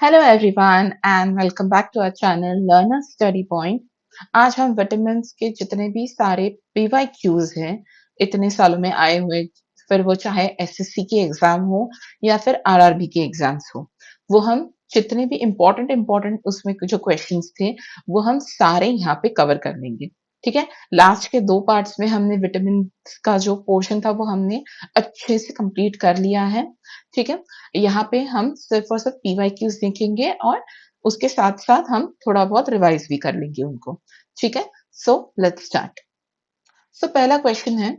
Hello everyone and welcome back to our channel learner study point. आज हम vitamins के जितने भी सारे पीवाईक्यूज हैं इतने सालों में आए हुए, फिर वो चाहे एसएससी की एग्जाम हो या फिर आरआरबी के एग्जाम्स हो, वो हम जितने भी इम्पोर्टेंट उसमें जो क्वेश्चंस थे वो हम सारे यहाँ पे कवर कर लेंगे। ठीक है। लास्ट के 2 पार्ट्स में हमने विटामिन का जो पोर्शन था वो हमने अच्छे से कंप्लीट कर लिया है। ठीक है। यहाँ पे हम सिर्फ और सिर्फ पीवाईक्यूज देखेंगे और उसके साथ साथ हम थोड़ा बहुत रिवाइज भी कर लेंगे उनको। ठीक है। So let's start. सो पहला क्वेश्चन है,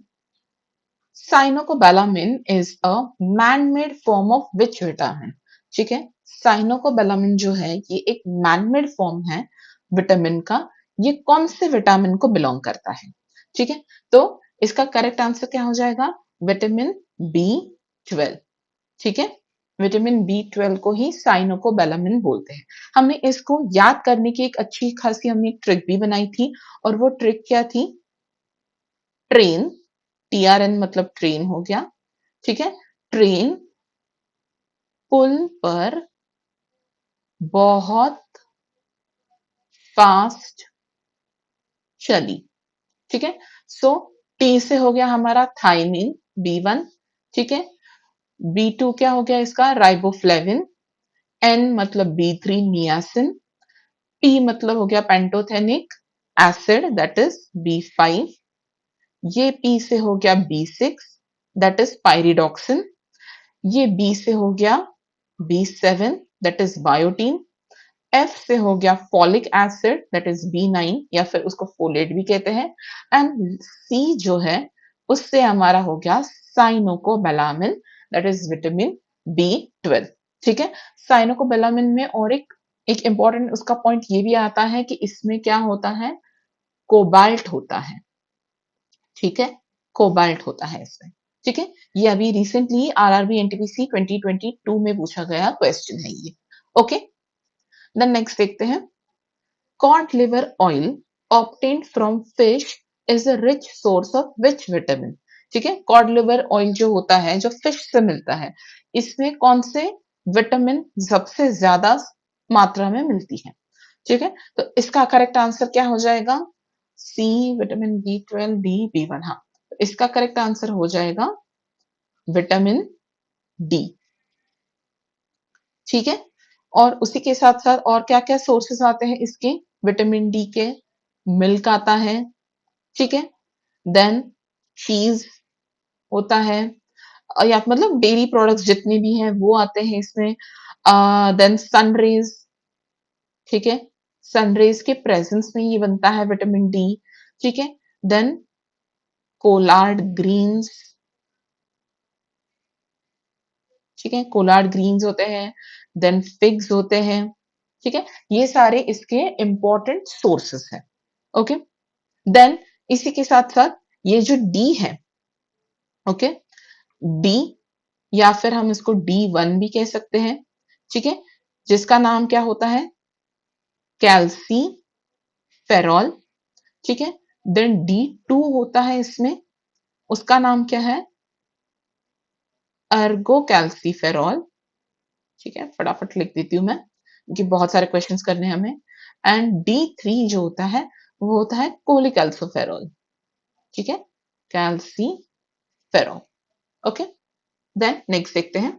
cyanocobalamin is a man made form of which vitamin. ठीक है। साइनोकोबैलामिन जो है ये एक मैन मेड फॉर्म है विटामिन का। ये कौन से विटामिन को बिलोंग करता है? ठीक है। तो इसका करेक्ट आंसर क्या हो जाएगा? Vitamin B12। ठीक है। विटामिन B12 को ही साइनोकोबैलामिन बोलते हैं। हमने इसको याद करने की एक अच्छी खासी हमने एक ट्रिक भी बनाई थी, और वो ट्रिक क्या थी? ट्रेन, TRN मतलब ट्रेन हो गया। ठीक है। ट्रेन पुल पर बहुत फास्ट चली। ठीक है। सो टी से हो गया हमारा थाइमिन B1। ठीक है। B2 क्या हो गया इसका? राइबोफ्लेविन। N मतलब B3 नियासिन। P मतलब हो गया pantothenic acid that is B5। ये P से हो गया B6 दैट इज पायरिडॉक्सिन। ये B से हो गया B7 that is biotin. F से हो गया folic acid that is B9 या फिर उसको फोलेट भी कहते हैं। एंड C जो है उससे हमारा हो गया साइनोकोबैलामिन दैट इज विटामिन B12। ठीक है। साइनोकोबैलामिन में और एक एक इंपॉर्टेंट उसका पॉइंट ये भी आता है कि इसमें क्या होता है? कोबाल्ट होता है। ठीक है। कोबाल्ट होता है इसमें। ठीक है। ये अभी रिसेंटली आरआरबी एनटीपीसी 2022 में पूछा गया क्वेश्चन है ये। ओके। देन नेक्स्ट देखते हैं। cod liver oil obtained from fish is a rich source of which vitamin? ठीक है। कॉड लिवर ऑयल जो होता है जो फिश से मिलता है, इसमें कौन से विटामिन सबसे ज्यादा मात्रा में मिलती है? ठीक है। तो इसका करेक्ट आंसर क्या हो जाएगा? C vitamin B12 B1। हाँ, तो इसका करेक्ट आंसर हो जाएगा विटामिन डी। ठीक है। और उसी के साथ साथ और क्या क्या सोर्सेस आते हैं इसके? विटामिन डी के मिल्क आता है। ठीक है। देन चीज होता है, या मतलब डेयरी प्रोडक्ट्स जितने भी हैं वो आते हैं इसमें। Then sunrays. ठीक है। सनरेज के प्रेजेंस में ये बनता है विटामिन डी। ठीक है। Then collard greens. ठीक है। कोलार्ड ग्रीन्स होते हैं। देन फिग्स होते हैं। ठीक है। ये सारे इसके इंपॉर्टेंट सोर्सेस हैं। ओके। देन इसी के साथ साथ ये जो डी है, ओके, डी या फिर हम इसको D1 भी कह सकते हैं। ठीक है। जिसका नाम क्या होता है? कैल्सी फेरॉल। ठीक है। देन D2 होता है इसमें, उसका नाम क्या है? Ergo calciferol. ठीक है। फटाफट लिख देती हूँ मैं क्योंकि बहुत सारे क्वेश्चंस करने हैं हमें। एंड D3 जो होता है वो होता है कोलिकैल्सोफेरॉल। ठीक है। कैल्सीफेरॉल। ओके। देन नेक्स्ट देखते हैं।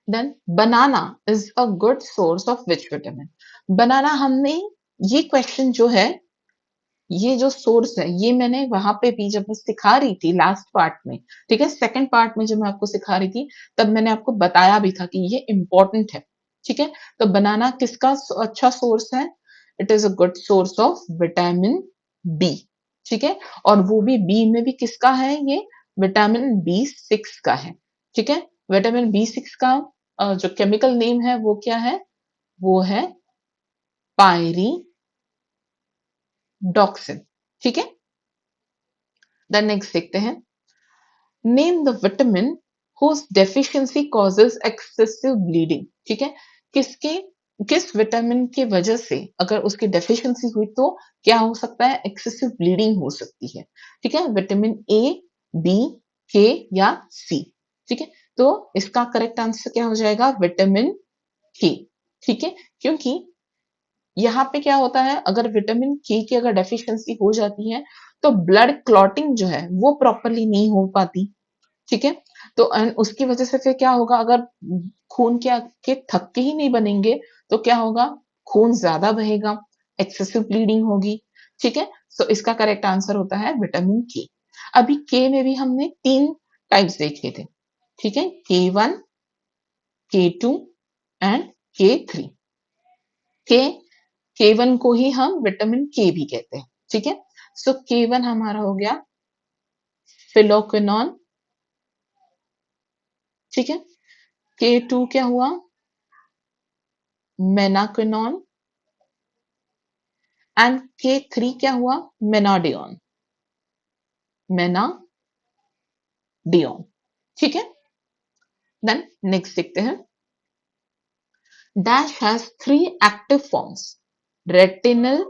Then banana is a good source of which vitamin? Banana हमने, ये क्वेश्चन जो है, ये जो सोर्स है ये मैंने वहां पे भी जब मैं सिखा रही थी लास्ट पार्ट में, ठीक है, सेकंड पार्ट में जब मैं आपको सिखा रही थी तब मैंने आपको बताया भी था कि ये इंपॉर्टेंट है। ठीक है। तो बनाना किसका अच्छा सोर्स है? It is a good source of vitamin B. ठीक है। और वो भी बी में भी किसका है ये? विटामिन B6 का है। ठीक है। विटामिन B6 का जो केमिकल नेम है वो क्या है? वो है पायरिडॉक्सिन। ठीक है। देन नेक्स्ट देखते हैं। Name the vitamin whose deficiency causes excessive bleeding। ठीक है। किसके किस विटामिन की वजह से अगर उसकी डेफिशिएंसी हुई तो क्या हो सकता है? एक्सेसिव ब्लीडिंग हो सकती है। ठीक है। विटामिन A, B, K या C। ठीक है। तो इसका करेक्ट आंसर क्या हो जाएगा? विटामिन के, ठीक है? क्योंकि यहाँ पे क्या होता है, अगर विटामिन के की अगर डेफिशिएंसी हो जाती है, तो ब्लड क्लॉटिंग जो है वो प्रॉपरली नहीं हो पाती, ठीक है? तो एंड उसकी वजह से फिर क्या होगा, अगर खून के थक्के ही नहीं बनेंगे, तो क्या होगा, खून ज्यादा बहेगा, एक्सेसिव ब्लीडिंग होगी, ठीक है? सो इसका करेक्ट आंसर होता है विटामिन के। अभी के में भी हमने 3 टाइप्स देखे थे, ठीक है? K1, K2 and K3। के K1 को ही हम विटामिन के भी कहते हैं, ठीक है? सो K1 हमारा हो गया फिलोक्विनोन, ठीक है? K2 क्या हुआ, मेनाक्विनोन एंड K3 क्या हुआ, मेनाडियोन, मेनाडियोन, ठीक है? देन नेक्स्ट देखते हैं। Dash has 3 active forms, retinal,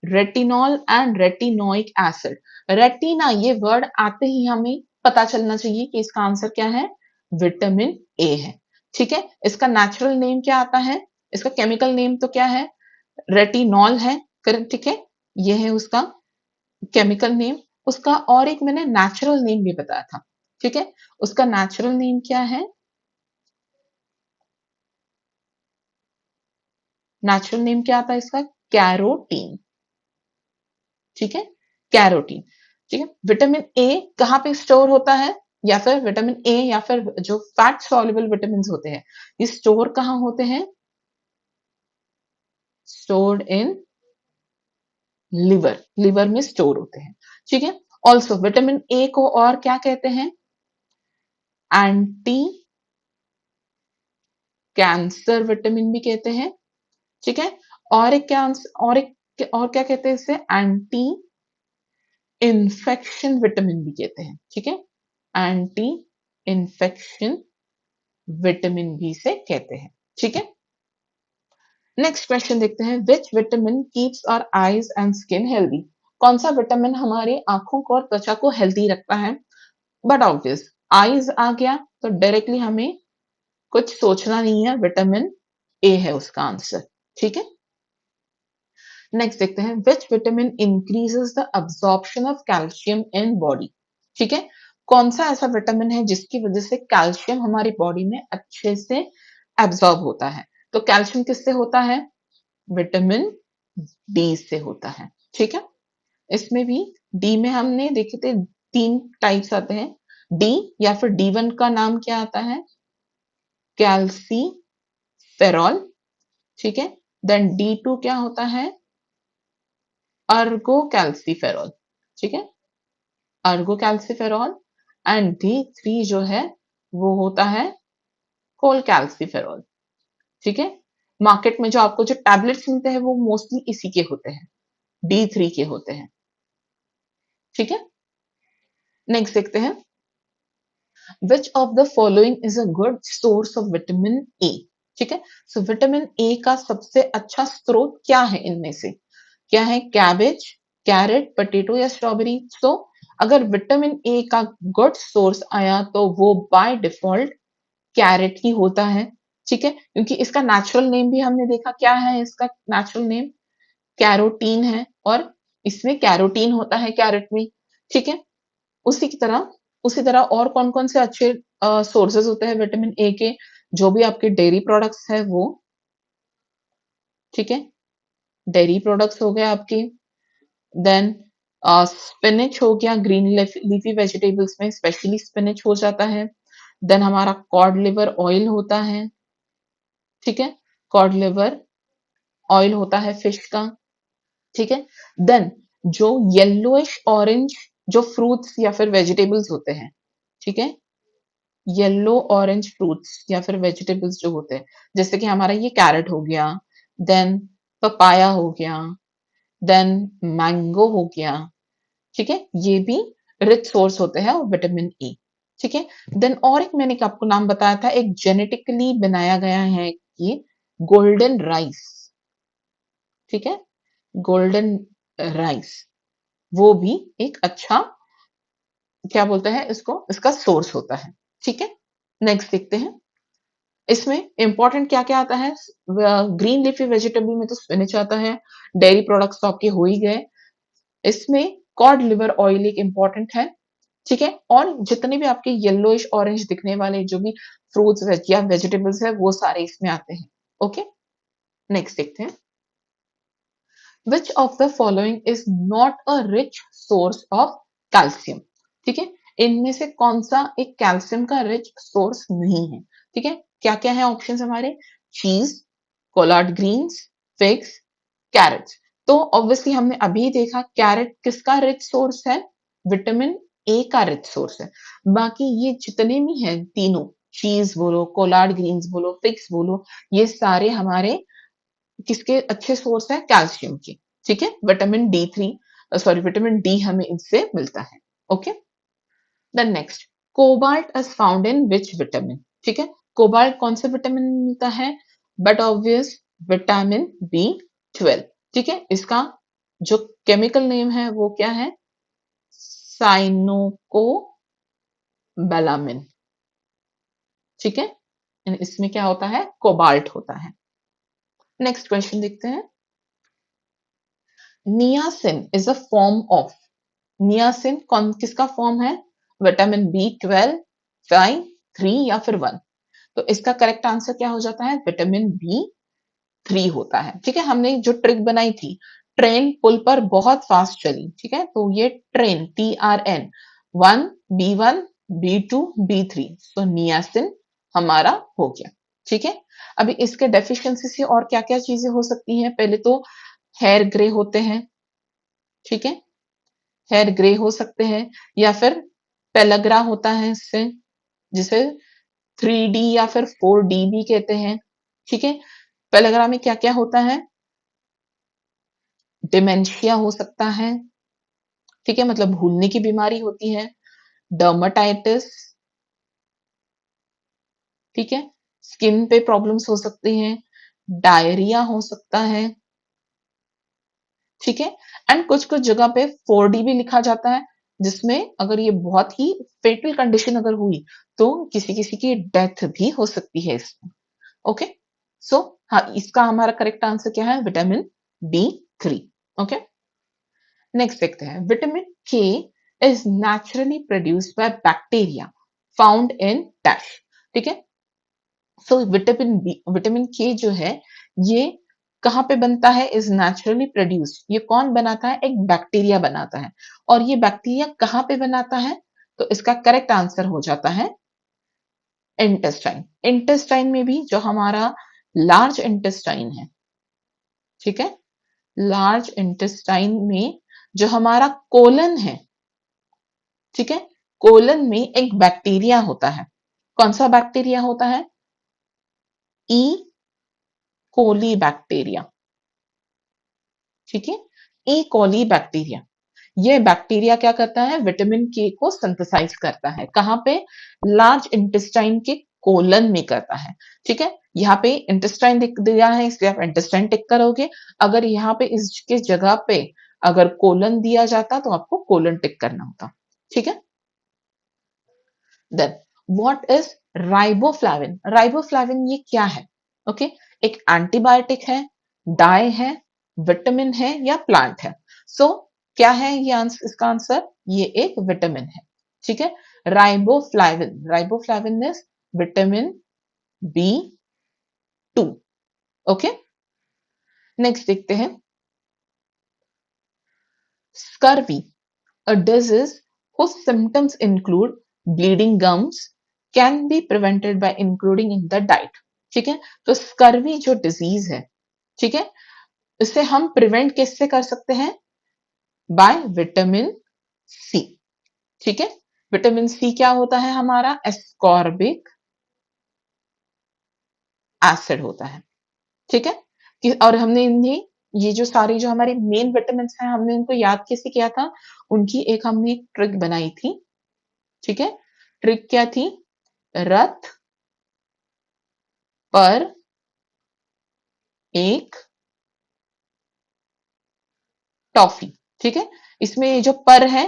retinol and retinoic acid. Retina ये वर्ड आते ही हमें पता चलना चाहिए कि इसका आंसर क्या है, विटामिन ए है, ठीक है? इसका नेचुरल नेम क्या आता है, इसका केमिकल नेम तो क्या है, रेटिनॉल है, करेक्ट, ठीक है? ये है उसका केमिकल नेम। उसका और एक मैंने नेचुरल नेम भी बताया था, ठीक है? उसका नेचुरल नेम क्या है, नेचुरल नेम क्या आता है इसका, कैरोटीन, ठीक है? कैरोटीन, ठीक है? विटामिन ए कहाँ पे स्टोर होता है, या फिर विटामिन ए या फिर जो फैट सॉल्युबल विटामिन होते हैं, ये स्टोर कहाँ होते हैं, स्टोर्ड इन लिवर, लिवर में स्टोर होते हैं, ठीक है? ऑल्सो विटामिन ए को और क्या कहते हैं, एंटी कैंसर विटामिन भी कहते हैं, ठीक है? और एक क्या, और एक और क्या कहते हैं इसे, एंटी इन्फेक्शन विटामिन भी कहते हैं, ठीक है? एंटी इन्फेक्शन विटामिन भी से कहते हैं, ठीक है? नेक्स्ट क्वेश्चन देखते हैं, which vitamin keeps our eyes and skin healthy. कौन सा विटामिन हमारे आंखों को और त्वचा को हेल्दी रखता है, बट ऑब्वियस आईज आ गया तो डायरेक्टली हमें कुछ सोचना नहीं है, विटामिन ए है उसका आंसर, ठीक है? नेक्स्ट देखते हैं, which vitamin increases the absorption of calcium in body, ठीक है? कौन सा ऐसा विटामिन है जिसकी वजह से कैल्शियम हमारी बॉडी में अच्छे से एब्सॉर्ब होता है, तो कैल्शियम किससे होता है, विटामिन डी से होता है, ठीक है? इसमें भी डी में हमने देखे थे 3 टाइप्स आते हैं, डी या फिर D1 का नाम क्या आता है, कैल्सीफेरॉल, ठीक है? देन D2 क्या होता है, अर्गो कैल्सीफेरॉल, ठीक है? अर्गो कैल्सीफेरॉल एंड D3 जो है वो होता है कोल कैल्सीफेरॉल, ठीक है? मार्केट में जो आपको जो टैबलेट्स मिलते हैं वो मोस्टली इसी के होते हैं, D3 के होते हैं, ठीक है? नेक्स्ट देखते हैं, which of the following is a good source of vitamin A, ठीक है? सो विटामिन ए का सबसे अच्छा स्रोत क्या है इनमें से, क्या है, कैबेज, कैरेट, पोटैटो या स्ट्रॉबेरी। सो अगर विटामिन ए का गुड सोर्स आया तो वो बाय डिफॉल्ट कैरेट ही होता है, ठीक है? क्योंकि इसका नेचुरल नेम भी हमने देखा, क्या है इसका नेचुरल नेम, कैरोटीन है, और इसमें कैरोटीन होता है कैरेट में, ठीक है? उसी की तरह उसी तरह और कौन-कौन से अच्छे सोर्सेस होते हैं विटामिन ए के, जो भी आपके डेयरी प्रोडक्ट्स है वो, ठीक है? डेयरी प्रोडक्ट्स हो गए आपके, देन स्पिनच हो गया, ग्रीन लीफी वेजिटेबल्स में स्पेशली स्पिनच हो जाता है, देन हमारा कॉड लिवर ऑयल होता है, ठीक है? कॉड लिवर ऑयल होता है फिश का, ठीक है? देन जो येलोइश ऑरेंज जो फ्रूट्स या फिर वेजिटेबल्स होते हैं, ठीक है? येलो ऑरेंज फ्रूट्स या फिर वेजिटेबल्स जो होते हैं, जैसे कि हमारा ये कैरेट हो गया, देन पपाया हो गया, देन मैंगो हो गया, ठीक है? ये भी रिच सोर्स होते हैं विटामिन ए, ठीक है? देन और एक मैंने आपको नाम बताया था, एक जेनेटिकली बनाया गया है ये, गोल्डन राइस, ठीक है? गोल्डन राइस, वो भी एक अच्छा, क्या बोलते हैं इसको, इसका सोर्स होता है, ठीक है? नेक्स्ट देखते हैं, इसमें इंपॉर्टेंट क्या क्या आता है? ग्रीन लीफी वेजिटेबल में तो स्पिनच आता है, डेयरी प्रोडक्ट्स तो आपके हो ही गए। इसमें कॉड लिवर ऑयल एक इंपॉर्टेंट है, ठीक है। और जितने भी आपके येलोइश ऑरेंज दिखने वाले जो भी फ्रूट्स या वेजिटेबल्स है वो सारे इसमें आते हैं। ओके, नेक्स्ट देखते हैं। Which of the following is not a rich source of calcium? ठीक है, इनमें से कौन सा एक कैल्शियम का रिच सोर्स नहीं है? ठीक है, क्या क्या है ऑप्शंस हमारे? चीज, कोलार्ड ग्रीन्स, फिग्स, कैरेट्स। तो ऑब्वियसली हमने अभी देखा कैरेट किसका रिच सोर्स है? विटामिन ए का रिच सोर्स है। बाकी ये जितने भी हैं तीनों, चीज बोलो, कोलार्ड ग्रीन्स बोलो, फिग्स बोलो, ये सारे हमारे किसके अच्छे सोर्स है? कैल्शियम के। ठीक है, vitamin D3, sorry vitamin D हमें इससे मिलता है। Okay, then next, cobalt is found in which vitamin? ठीक है, कोबाल्ट कौन से विटामिन में मिलता है? But obvious, vitamin B12। ठीक है, इसका जो केमिकल नेम है वो क्या है? साइनोकोबालामिन। ठीक है, इसमें क्या होता है? कोबाल्ट होता है। नेक्स्ट क्वेश्चन देखते हैं। Niacin is a form of, niacin कौन किसका फॉर्म है? विटामिन B12, 5, 3 या फिर 1? तो इसका करेक्ट आंसर क्या हो जाता है? विटामिन B3 होता है। ठीक है, हमने जो ट्रिक बनाई थी, ट्रेन पुल पर बहुत फास्ट चली, ठीक है, तो ये train TRN 1, B1, B2, B3, सो नियासिन हमारा हो गया। ठीक है, अभी इसके डेफिशिएंसी से और क्या क्या चीजें हो सकती हैं? पहले तो हेयर ग्रे होते हैं, ठीक है, हेयर ग्रे हो सकते हैं, या फिर पेलग्रा होता है इससे, जिसे 3D या फिर 4D भी कहते हैं। ठीक है, पेलग्रा में क्या क्या होता है? डिमेंशिया हो सकता है, ठीक है, मतलब भूलने की बीमारी होती है, डर्माटाइटिस, ठीक है, स्किन पे प्रॉब्लम्स हो सकती हैं, डायरिया हो सकता है, ठीक है। एंड कुछ कुछ जगह पे 4D भी लिखा जाता है, जिसमें अगर ये बहुत ही फेटल कंडीशन अगर हुई तो किसी किसी की डेथ भी हो सकती है इसमें। ओके, सो हाँ, इसका हमारा करेक्ट आंसर क्या है? Vitamin B3। ओके, नेक्स्ट देखते हैं। विटामिन के is naturally produced by bacteria found in dash. ठीक है, सो विटामिन के जो है ये कहाँ पे बनता है? इज नेचुरली प्रोड्यूस्ड, ये कौन बनाता है? एक बैक्टीरिया बनाता है। और ये बैक्टीरिया कहाँ पे बनाता है? तो इसका करेक्ट आंसर हो जाता है इंटेस्टाइन। इंटेस्टाइन में भी जो हमारा लार्ज इंटेस्टाइन है, ठीक है, लार्ज इंटेस्टाइन में जो हमारा कोलन है, ठीक है, कोलन में एक बैक्टीरिया होता है। कौन सा बैक्टीरिया होता है? ई कोली बैक्टीरिया। ठीक है, ई कोली बैक्टीरिया। ये बैक्टीरिया क्या करता है? विटामिन के को सिंथेसाइज करता है। कहाँ पे? लार्ज इंटेस्टाइन के कोलन में करता है। ठीक है, यहाँ पे इंटेस्टाइन दिया है इसलिए आप इंटेस्टाइन टिक करोगे। अगर यहाँ पे इसके जगह पे अगर कोलन दिया जाता तो आपको कोलन टिक करना होता। ठीक है, then what is riboflavin? Riboflavin ये क्या है? ओके, एक एंटीबायोटिक है, डाई है, विटामिन है या प्लांट है? सो क्या है ये आंसर? इसका आंसर ये एक विटामिन है। ठीक है, riboflavin, riboflavin is vitamin B2। Okay, next देखते हैं। Scurvy, a disease whose symptoms include bleeding gums, can be prevented by including in the diet। ठीक है, तो स्कर्वी जो डिजीज है, ठीक है, इसे हम प्रिवेंट कैसे कर सकते हैं? By vitamin C. ठीक है, विटामिन सी क्या होता है? हमारा एस्कॉर्बिक एसिड होता है। ठीक है, और हमने इन्हें, ये जो सारी जो हमारी मेन विटामिन हैं हमने उनको याद कैसे किया था? उनकी एक हमने एक ट्रिक बनाई थी। ठीक है, ट्रिक क्या थी? रथ पर एक टॉफी। ठीक है, इसमें ये जो पर है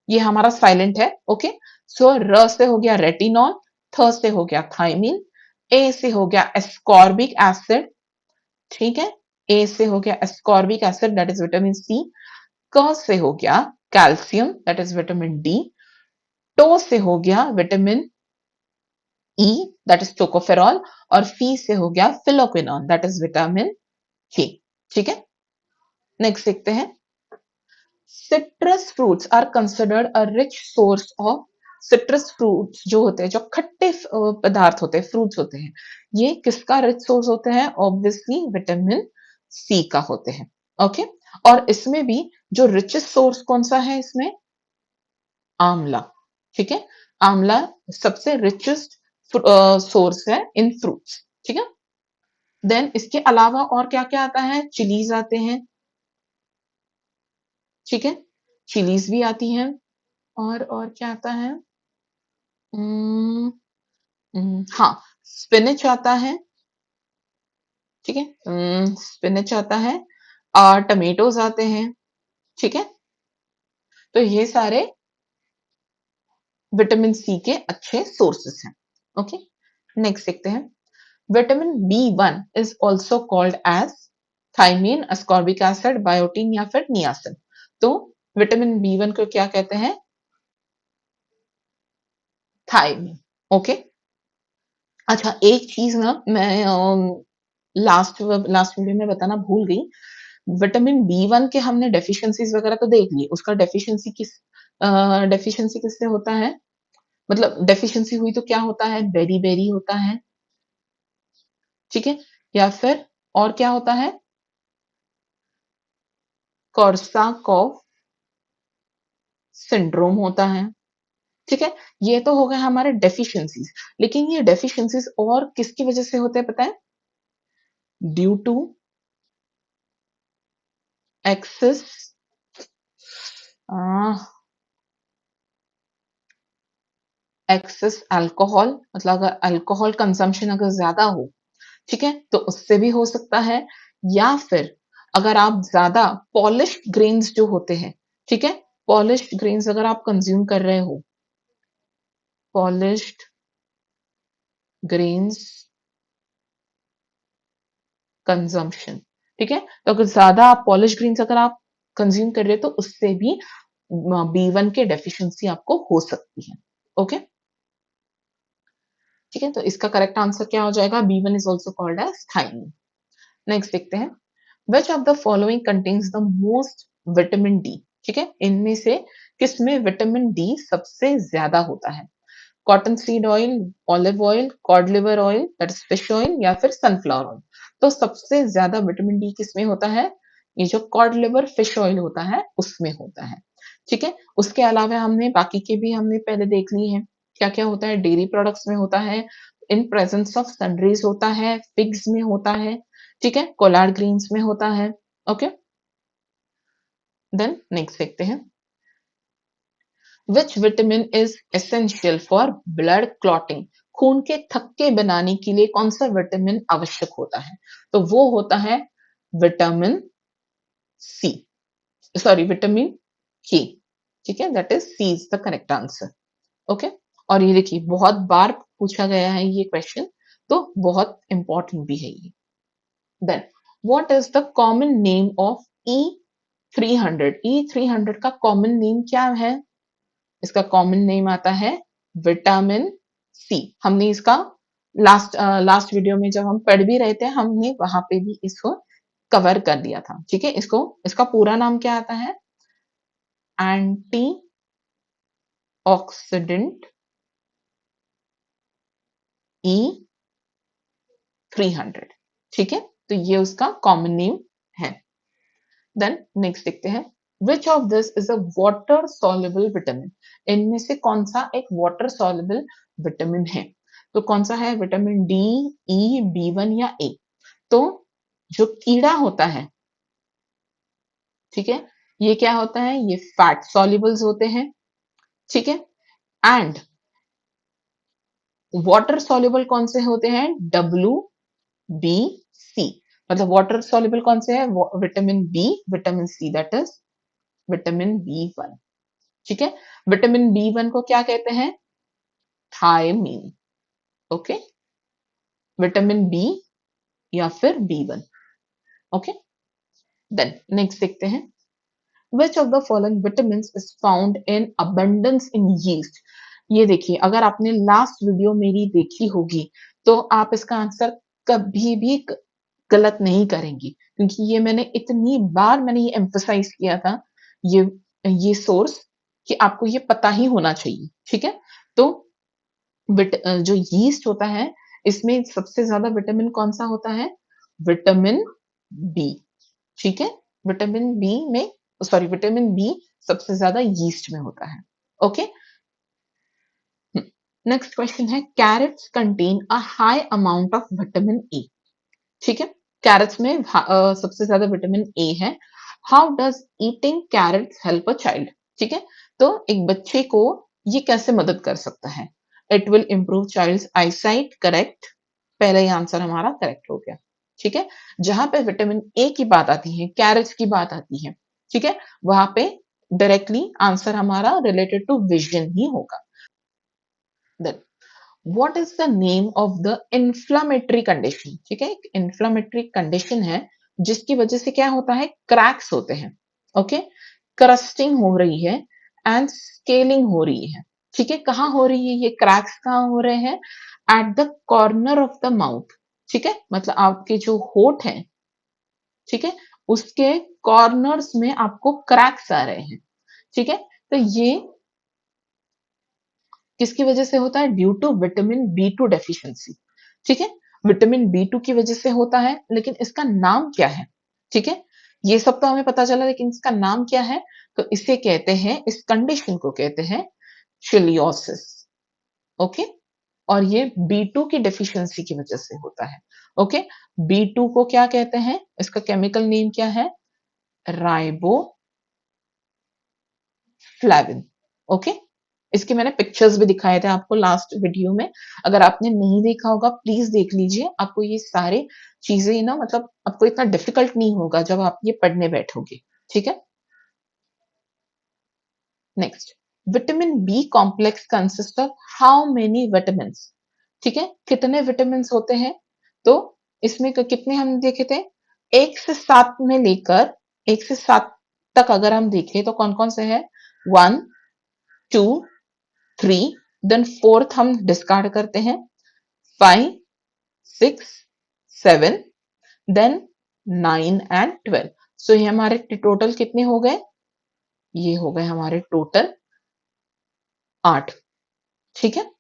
ये हमारा साइलेंट है। ओके, सो र से हो गया रेटिनॉल, थ से हो गया थायमिन, ए से हो गया एस्कॉर्बिक एसिड, ठीक है, ए से हो गया ascorbic acid that is vitamin C, क से हो गया calcium that is vitamin D, टो से हो गया vitamin E that is tocopherol, और फी से हो गया phylloquinone that is vitamin K. ठीक है, नेक्स्ट देखते हैं। Citrus fruits are considered a rich source of, citrus fruits जो होते हैं, जो खट्टे पदार्थ होते हैं, फ्रूट्स होते हैं, ये किसका रिच सोर्स होते हैं? ऑब्वियसली विटामिन सी का होते हैं। ओके, और इसमें भी जो रिचेस्ट सोर्स कौन सा है इसमें? आंवला। ठीक है, आंवला सबसे रिचेस्ट सोर्स है इन फ्रूट्स। ठीक है, देन इसके अलावा और क्या क्या आता है? चिलीज आते हैं, ठीक है, चिलीज भी आती हैं, और क्या आता है? हाँ, स्पिनच आता है, ठीक है, स्पिनच आता है, टमेटोज आते हैं, ठीक है, तो ये सारे विटामिन सी के अच्छे सोर्सेस हैं। ओके, नेक्स्ट देखते हैं। Vitamin B one is also called as thiamine, ascorbic acid, biotin या फिर नियासिन। तो विटामिन बी वन को क्या कहते हैं? थायमीन। ओके, अच्छा एक चीज ना मैं लास्ट वीडियो में बताना भूल गई। विटामिन बी वन के हमने डेफिशिएंसीज वगैरह तो देख लिए, उसका डेफिशिएंसी किससे होता है? मतलब डेफिशिएंसी हुई तो क्या होता है? बेरी बेरी होता है, ठीक है, या फिर और क्या होता है? कोर्साकॉफ सिंड्रोम होता है, ठीक है। ये तो हो गए हमारे डेफिशिएंसीज, लेकिन ये डेफिशिएंसीज और किसकी वजह से होते हैं पता है? Due to excess excess alcohol, मतलब अगर अल्कोहल कंजम्पशन अगर ज्यादा हो, ठीक है, तो उससे भी हो सकता है, या फिर अगर आप ज्यादा पॉलिश्ड ग्रेन्स जो होते हैं, ठीक है, पॉलिश्ड ग्रेन्स अगर आप कंज्यूम कर रहे हो, पॉलिश्ड ग्रेन्स कंजम्पशन, ठीक है, तो अगर ज्यादा आप पॉलिश ग्रेन्स अगर आप कंज्यूम कर रहे हो तो उससे भी बी वन के डेफिशिएंसी आपको हो सकती है। ओके, ठीक है, तो इसका करेक्ट आंसर क्या हो जाएगा? B one is also called as thiamine. Next देखते हैं। Which of the following contains the most vitamin D? ठीक है, इनमें से किसमें विटामिन डी सबसे ज्यादा होता है? Cotton seed oil, olive oil, cod liver oil that is fish oil, या फिर सनफ्लावर ऑयल। तो सबसे ज्यादा विटामिन डी किसमें होता है? ये जो कॉड लिवर फिश ऑयल होता है उसमें होता है, ठीक है। उसके अलावा हमने बाकी के भी हमने पहले देख ली है, क्या क्या होता है? डेयरी प्रोडक्ट्स में होता है, इन प्रेजेंस ऑफ सनराइज होता है, फिग्स में होता है, ठीक है, कोलार्ड ग्रीन्स में होता है। ओके, देन नेक्स्ट देखते हैं। Which vitamin is essential for blood clotting? खून के थक्के बनाने के लिए कौन सा विटामिन आवश्यक होता है? तो वो होता है विटामिन सी, सॉरी विटामिन के, ठीक है, that is C is the correct answer. Okay, और ये देखिए बहुत बार पूछा गया है ये क्वेश्चन, तो बहुत इंपॉर्टेंट भी है ये। Then what is the common name of E 300? E 300 का कॉमन नेम क्या है? इसका कॉमन नेम आता है विटामिन सी। हमने इसका लास्ट वीडियो में जब हम पढ़ भी रहे थे, हमने वहां पे भी इसको कवर कर दिया था, ठीक है। इसको इसका पूरा नाम क्या आता है? एंटी ऑक्सीडेंट ई 300, ठीक है, तो ये उसका कॉमन नेम है। देन नेक्स्ट देखते हैं। Which of this is a water soluble vitamin? इनमें से कौन सा एक वाटर सॉल्युबल विटामिन है? तो कौन सा है? विटामिन डी, ई, बी वन या ए? तो जो कीड़ा होता है, ठीक है, ये क्या होता है? ये फैट सॉल्युबल्स होते हैं, ठीक है, एंड वाटर सॉल्युबल कौन से होते हैं? W B C. मतलब वाटर सॉल्युबल कौन से है? Vitamin B, vitamin C that is vitamin B one, ठीक है। विटामिन बी वन को क्या कहते हैं? थायमीन। ओके, विटामिन बी या फिर B1। ओके, देन नेक्स्ट देखते हैं, which of the following vitamin is found in abundance in yeast. ये देखिए, अगर आपने लास्ट वीडियो मेरी देखी होगी तो आप इसका आंसर कभी भी गलत नहीं करेंगी, क्योंकि ये मैंने इतनी बार मैंने ये एम्फसाइज किया था, ये सोर्स, कि आपको ये पता ही होना चाहिए। ठीक है, तो जो यीस्ट होता है इसमें सबसे ज्यादा विटामिन कौन सा होता है? Vitamin B. ठीक है, विटामिन बी में, सॉरी, विटामिन बी सबसे ज्यादा यीस्ट में होता है। ओके, नेक्स्ट क्वेश्चन है, carrots contain a high amount of vitamin A. ठीक है, कैरेट्स में सबसे ज्यादा विटामिन ए है। How does eating carrots help a child? ठीक है, तो एक बच्चे को ये कैसे मदद कर सकता है? It will improve child's eyesight, correct. पहला ही आंसर हमारा करेक्ट हो गया। ठीक है, जहां पे विटामिन ए की बात आती है, कैरेट्स की बात आती है, ठीक है, वहां पे डायरेक्टली आंसर हमारा रिलेटेड टू विजन ही होगा। Then what is the name of the inflammatory condition? ठीक है, एक इन्फ्लामेटरी कंडीशन है जिसकी वजह से क्या होता है? क्रैक्स होते हैं। ओके, क्रस्टिंग हो रही है एंड स्केलिंग हो रही है। ठीक है, कहाँ हो रही है ये क्रैक्स? कहाँ हो रहे हैं? At the corner of the mouth. ठीक है, मतलब आपके जो होठ हैं, ठीक है, उसके कॉर्नर्स में आपको क्रैक्स आ रहे हैं। ठीक है, तो ये किसकी वजह से होता है? Due to vitamin B2 deficiency. ठीक है, विटामिन B2 की वजह से होता है, लेकिन इसका नाम क्या है? ठीक है, ये सब तो हमें पता चला, लेकिन इसका नाम क्या है? तो इसे कहते हैं, इस कंडीशन को कहते हैं चिलियोसिस। ओके, और ये B2 की डेफिशिएंसी की वजह से होता है। ओके, B2 को क्या कहते हैं? इसका केमिकल नेम क्या है? राइबोफ्लाविन। ओके, इसके मैंने पिक्चर्स भी दिखाए थे आपको लास्ट वीडियो में। अगर आपने नहीं देखा होगा प्लीज देख लीजिए, आपको ये सारे चीजें ना, मतलब आपको इतना डिफिकल्ट नहीं होगा जब आप ये पढ़ने बैठोगे। ठीक है, next, vitamin B complex consist of how many vitamin? ठीक है, कितने विटामिन होते हैं? तो इसमें कितने हम देखे थे? 1 से 7 में लेकर 1 से 7 तक अगर हम देखें तो कौन कौन से हैं? 1, 2, 3, देन फोर्थ हम डिस्कार्ड करते हैं, 5, 6, 7, देन 9 एंड 12। सो ये हमारे टोटल कितने हो गए? ये हो गए हमारे टोटल 8। ठीक है,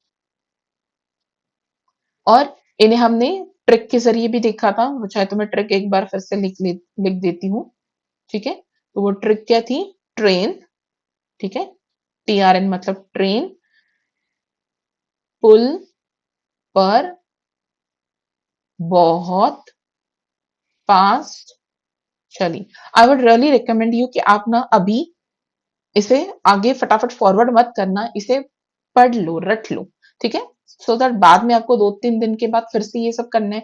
और इन्हें हमने ट्रिक के जरिए भी देखा था, चाहे तो मैं ट्रिक एक बार फिर से लिख देती हूँ। ठीक है, तो वो ट्रिक क्या थी? ट्रेन, ठीक है, TRN मतलब ट्रेन, पुल पर बहुत फास्ट चली। I would really recommend you कि आप ना अभी इसे आगे फटाफट फॉरवर्ड मत करना, इसे पढ़ लो, रट लो। ठीक है, सो दैट बाद में आपको 2-3 दिन के बाद फिर से ये सब करने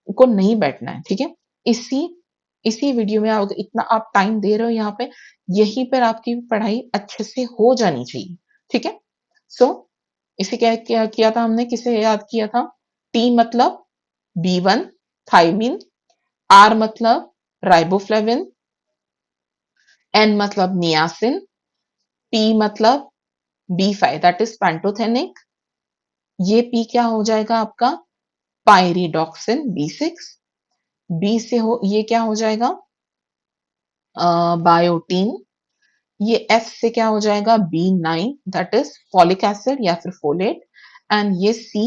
को नहीं बैठना है। ठीक है, इसी इसी वीडियो में आप इतना आप टाइम दे रहे हो यहाँ पे, यहीं पर आपकी पढ़ाई अच्छे से हो जानी चाहिए। ठीक है, सो इसे क्या क्या किया था हमने? किसे याद किया था? T मतलब B1 थायमिन, R मतलब राइबोफ्लेविन, N मतलब नियासिन, P मतलब B5 दैट इज पैंटोथेनिक, ये P क्या हो जाएगा आपका? पायरिडॉक्सिन B6, B से हो ये क्या हो जाएगा? बायोटीन। ये F से क्या हो जाएगा? B9 that is folic acid या फिर फोलेट, एंड ये C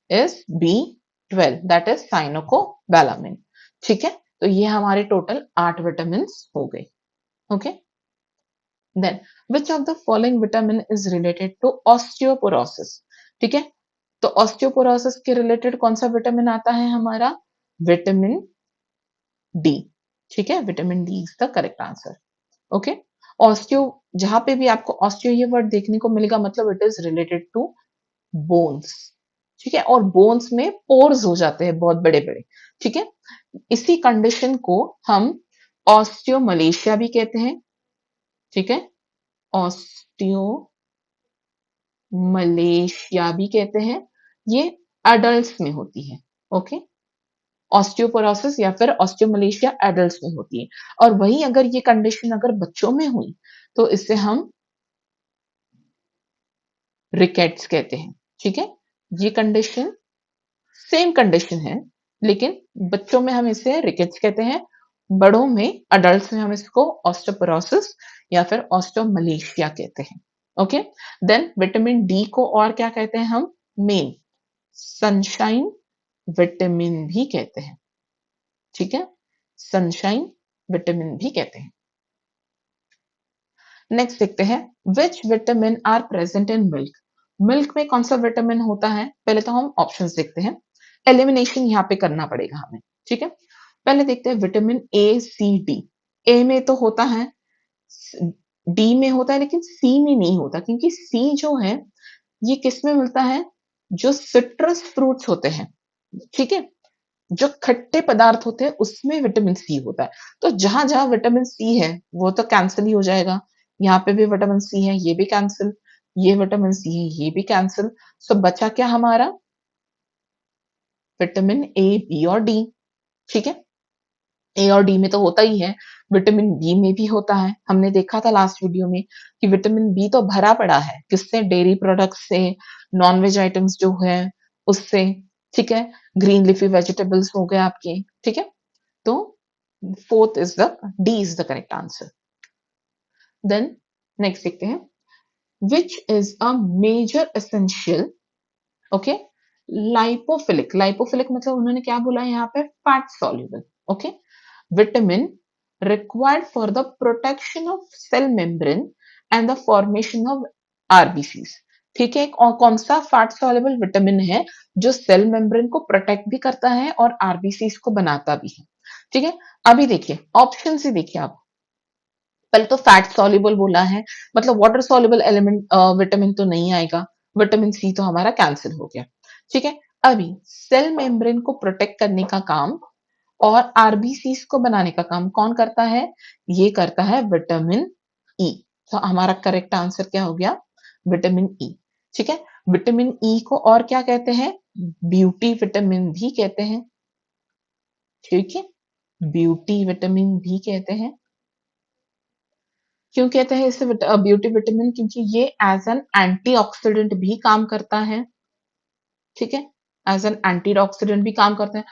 is B12 that is cyanocobalamin. ठीक है, तो ये हमारे टोटल 8 विटामिन हो गए। Okay, then which of the following vitamin is related to osteoporosis? ठीक है, तो ऑस्टियोपोरोसिस के रिलेटेड कौन सा विटामिन आता है हमारा? Vitamin D. ठीक है, vitamin D is the correct answer. Okay, osteo, जहां पे भी आपको ऑस्टियो ये वर्ड देखने को मिलेगा, मतलब it is related to bones. ठीक है, और बोन्स में पोर्स हो जाते हैं बहुत बड़े बड़े। ठीक है, इसी कंडीशन को हम ऑस्टियोमलेशिया भी कहते हैं। ठीक है, ऑस्टियो मलेशिया भी कहते हैं। ये अडल्ट्स में होती है। ओके, ऑस्टियोपोरोसिस या फिर ऑस्टियोमलेशिया एडल्ट्स में होती है। और वही अगर ये कंडीशन अगर बच्चों में हुई तो इससे हम रिकेट्स कहते हैं। ठीक है, ये कंडीशन सेम कंडीशन है, लेकिन बच्चों में हम इसे रिकेट्स कहते हैं, बड़ों में अडल्ट्स में हम इसको ऑस्टियोपोरोसिस या फिर ऑस्टियोमलेशिया कहते हैं। ओके, देन विटामिन डी को और क्या कहते हैं हम? मेन सनशाइन विटामिन भी कहते हैं। ठीक है, सनशाइन विटामिन भी कहते हैं। नेक्स्ट देखते हैं, which vitamin are present in milk. Milk में कौन सा विटामिन होता है? पहले तो हम ऑप्शंस देखते हैं, एलिमिनेशन यहाँ पे करना पड़ेगा हमें। ठीक है, पहले देखते हैं विटामिन ए, सी, डी। ए में तो होता है, डी में होता है, लेकिन सी में नहीं होता, क्योंकि सी जो है ये किस में मिलता है? जो सिट्रस फ्रूट्स होते हैं, ठीक है, जो खट्टे पदार्थ होते हैं उसमें विटामिन सी होता है। तो जहां जहां विटामिन सी है वो तो कैंसिल ही हो जाएगा। यहाँ पे भी विटामिन सी है, ये भी कैंसिल, ये विटामिन सी है, ये भी कैंसिल। सो बचा क्या हमारा? विटामिन ए, बी और डी। ठीक है, ए और डी में तो होता ही है, विटामिन बी में भी होता है। हमने देखा था लास्ट वीडियो में कि विटामिन बी तो भरा पड़ा है, किससे? डेयरी प्रोडक्ट्स से, नॉन वेज आइटम्स जो है उससे। ठीक है, ग्रीन लीफी वेजिटेबल्स हो गए आपके। ठीक है, तो fourth is the D is the correct answer. Then next देखते हैं, which is a major essential, okay, lipophilic. Lipophilic मतलब उन्होंने क्या बोला है यहाँ पे? Fat soluble, okay, vitamin required for the protection of cell membrane and the formation of RBCs। ठीक है, और कौन सा फैट सॉल्युबल विटामिन है जो सेल मेम्ब्रेन को प्रोटेक्ट भी करता है और आरबीसीज को बनाता भी है? ठीक है, अभी देखिए ऑप्शन से देखिए आप, पहले तो फैट सॉल्युबल बोला है, मतलब वाटर सॉल्युबल एलिमेंट विटामिन तो नहीं आएगा, विटामिन सी तो हमारा कैंसिल हो गया। ठीक है, अभी सेल मेम्ब्रेन को प्रोटेक्ट करने का काम और आरबीसीज को बनाने का काम कौन करता है? ये करता है विटामिन ई। तो हमारा करेक्ट आंसर क्या हो गया? विटामिन ई। ठीक है, विटामिन ई को और क्या कहते हैं? ब्यूटी विटामिन भी कहते हैं। ठीक है, ब्यूटी विटामिन भी कहते हैं। क्यों कहते हैं इसे ब्यूटी विटामिन? क्योंकि ये एज एन एंटीऑक्सीडेंट भी काम करता है। ठीक है, एज एन एंटीऑक्सीडेंट भी काम करते हैं।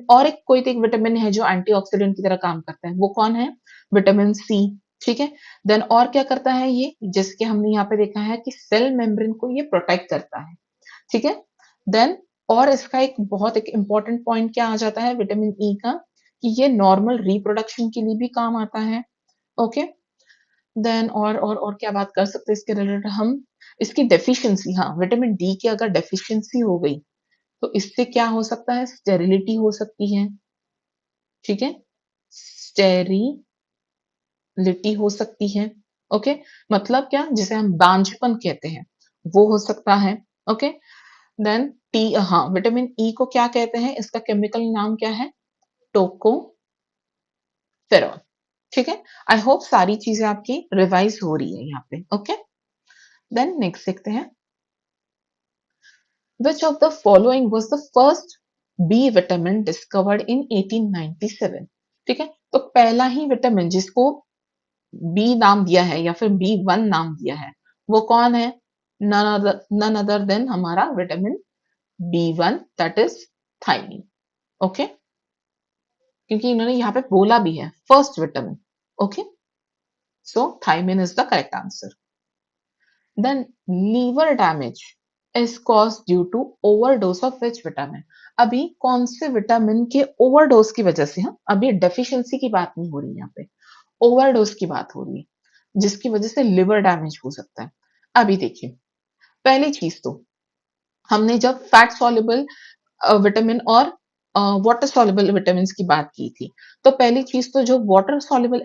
और एक कोई तो एक विटामिन है जो एंटीऑक्सीडेंट की तरह काम करता है, वो कौन है? Vitamin C. ठीक है, देन और क्या करता है ये? जैसे कि हमने यहाँ पे देखा है कि सेल मेम्ब्रेन को ये प्रोटेक्ट करता है। ठीक है, देन और इसका एक इंपॉर्टेंट पॉइंट क्या आ जाता है विटामिन ई का, कि ये नॉर्मल रिप्रोडक्शन के लिए भी काम आता है। ओके, देन और क्या बात कर सकते हैं इसके रिलेटेड हम? इसकी डेफिशिएंसी, हाँ, विटामिन डी की अगर डेफिशिएंसी हो गई तो इससे क्या हो सकता है? स्टेरिलिटी हो सकती है। ठीक है, स्टेरिलिटी हो सकती है। ओके, मतलब क्या? जिसे हम बांझपन कहते हैं, वो हो सकता है। ओके, देन टी, हाँ, विटामिन ई को क्या कहते हैं? इसका केमिकल नाम क्या है? टोकोफेरॉल। ठीक है, आई होप सारी चीजें आपकी रिवाइज हो रही है यहाँ पे। ओके, देन नेक्स्ट देखते हैं, which of the following was the first B vitamin discovered in 1897? ठीक है, तो पहला ही विटामिन जिसको बी नाम दिया है या फिर B1 नाम दिया है, वो कौन है? नन अदर देन हमारा vitamin B1, that is thiamine. Okay, क्योंकि इन्होंने यहाँ पे बोला भी है first vitamin. Okay, so thiamine is the correct answer. Then liver damage is cause due to overdose of which vitamin. अभी कौन से विटामिन के ओवरडोज की वजह से, हम अभी डेफिशिएंसी की बात नहीं हो रही, यहाँ पे ओवरडोज की बात हो रही है, जिसकी वजह से लिवर डैमेज हो सकता है। अभी देखिए, पहली चीज तो हमने जब फैट सॉल्युबल विटामिन और वाटर सॉल्युबल विटामिन की बात की थी, तो पहली चीज तो जो वाटर सॉल्युबल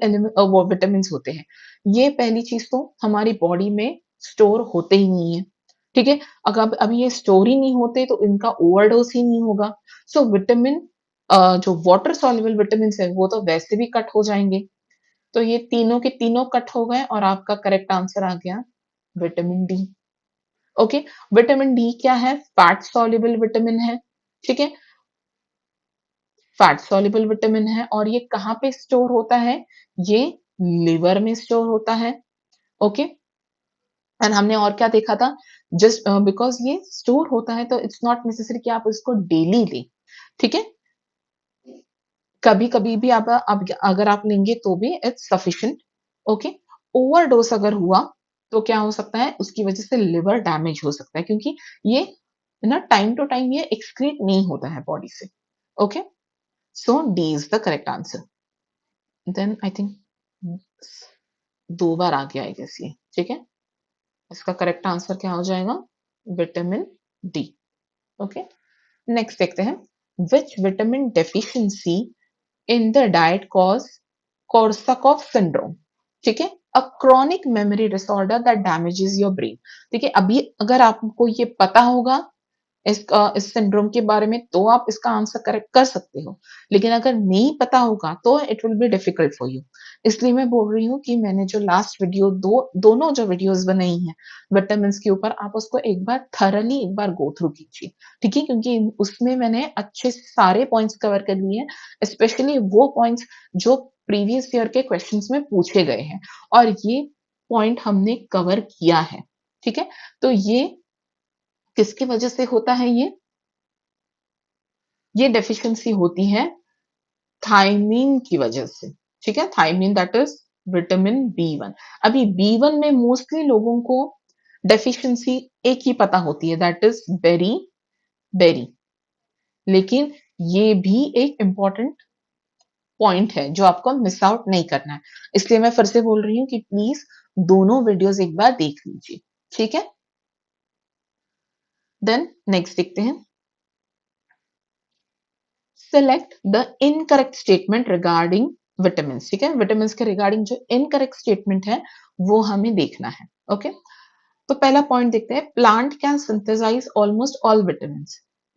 विटामिन होते हैं, ये पहली चीज तो हमारी बॉडी में स्टोर होते ही नहीं है। ठीक है, अगर अभी ये स्टोर ही नहीं होते तो इनका ओवरडोज ही नहीं होगा। सो विटामिन, जो वाटर सॉल्युबल विटामिन है वो तो वैसे भी कट हो जाएंगे। तो ये तीनों के तीनों कट हो गए और आपका करेक्ट आंसर आ गया vitamin D. Okay, vitamin D क्या है? फैट सॉल्युबल विटामिन है। ठीक है, फैट सॉल्युबल विटामिन है और ये कहाँ पे स्टोर होता है? ये लिवर में स्टोर होता है। ओके, एंड हमने और क्या देखा था? जस्ट बिकॉज ये स्टोर होता है तो इट्स नॉट नेसेसरी कि आप इसको डेली लें। ठीक है, कभी कभी भी आप अगर आप लेंगे तो भी इट्स सफिशिएंट। ओके, ओवरडोज अगर हुआ तो क्या हो सकता है? उसकी वजह से लिवर डैमेज हो सकता है, क्योंकि ये ना टाइम टू टाइम ये एक्सक्रीट नहीं होता है बॉडी से। Okay, so D is the correct answer. Then I think 2 बार आ गया आई गेस ये। ठीक है, इसका करेक्ट आंसर क्या हो जाएगा? Vitamin D. ओके, नेक्स्ट देखते हैं, which vitamin deficiency in the diet cause Korsakoff syndrome. ठीक है, a chronic memory disorder that damages your brain. ठीक है, अभी अगर आपको ये पता होगा इस सिंड्रोम के बारे में तो आप इसका आंसर करेक्ट कर सकते हो, लेकिन अगर नहीं पता होगा तो it will be difficult for you. इसलिए मैं बोल रही हूँ कि मैंने जो लास्ट वीडियो दोनों जो वीडियोस बनाई हैं विटामिन के ऊपर, आप उसको एक बार थरली एक बार गो थ्रू कीजिए। ठीक है, क्योंकि उसमें मैंने अच्छे से सारे पॉइंट्स कवर कर लिए हैं, स्पेशली वो पॉइंट्स जो प्रीवियस ईयर के क्वेश्चंस में पूछे गए हैं, और ये पॉइंट हमने कवर किया है। ठीक है, तो ये किसकी वजह से होता है? ये डेफिशिएंसी होती है थायमीन की वजह से। ठीक है, thiamine that is vitamin B 1। अभी बी 1 में मोस्टली लोगों को डेफिशिएंसी एक ही पता होती है, दैट इज बेरी बेरी। लेकिन ये भी एक इंपॉर्टेंट पॉइंट है जो आपको मिस आउट नहीं करना है। इसलिए मैं फिर से बोल रही हूँ कि प्लीज दोनों वीडियोस एक बार देख लीजिए। ठीक है, देन नेक्स्ट देखते हैं, select the incorrect statement regarding vitamin. ठीक है, विटामिन के रिगार्डिंग जो इनकरेक्ट स्टेटमेंट है वो हमें देखना है। ओके, तो पहला पॉइंट देखते हैं, plant can synthesize almost all vitamin.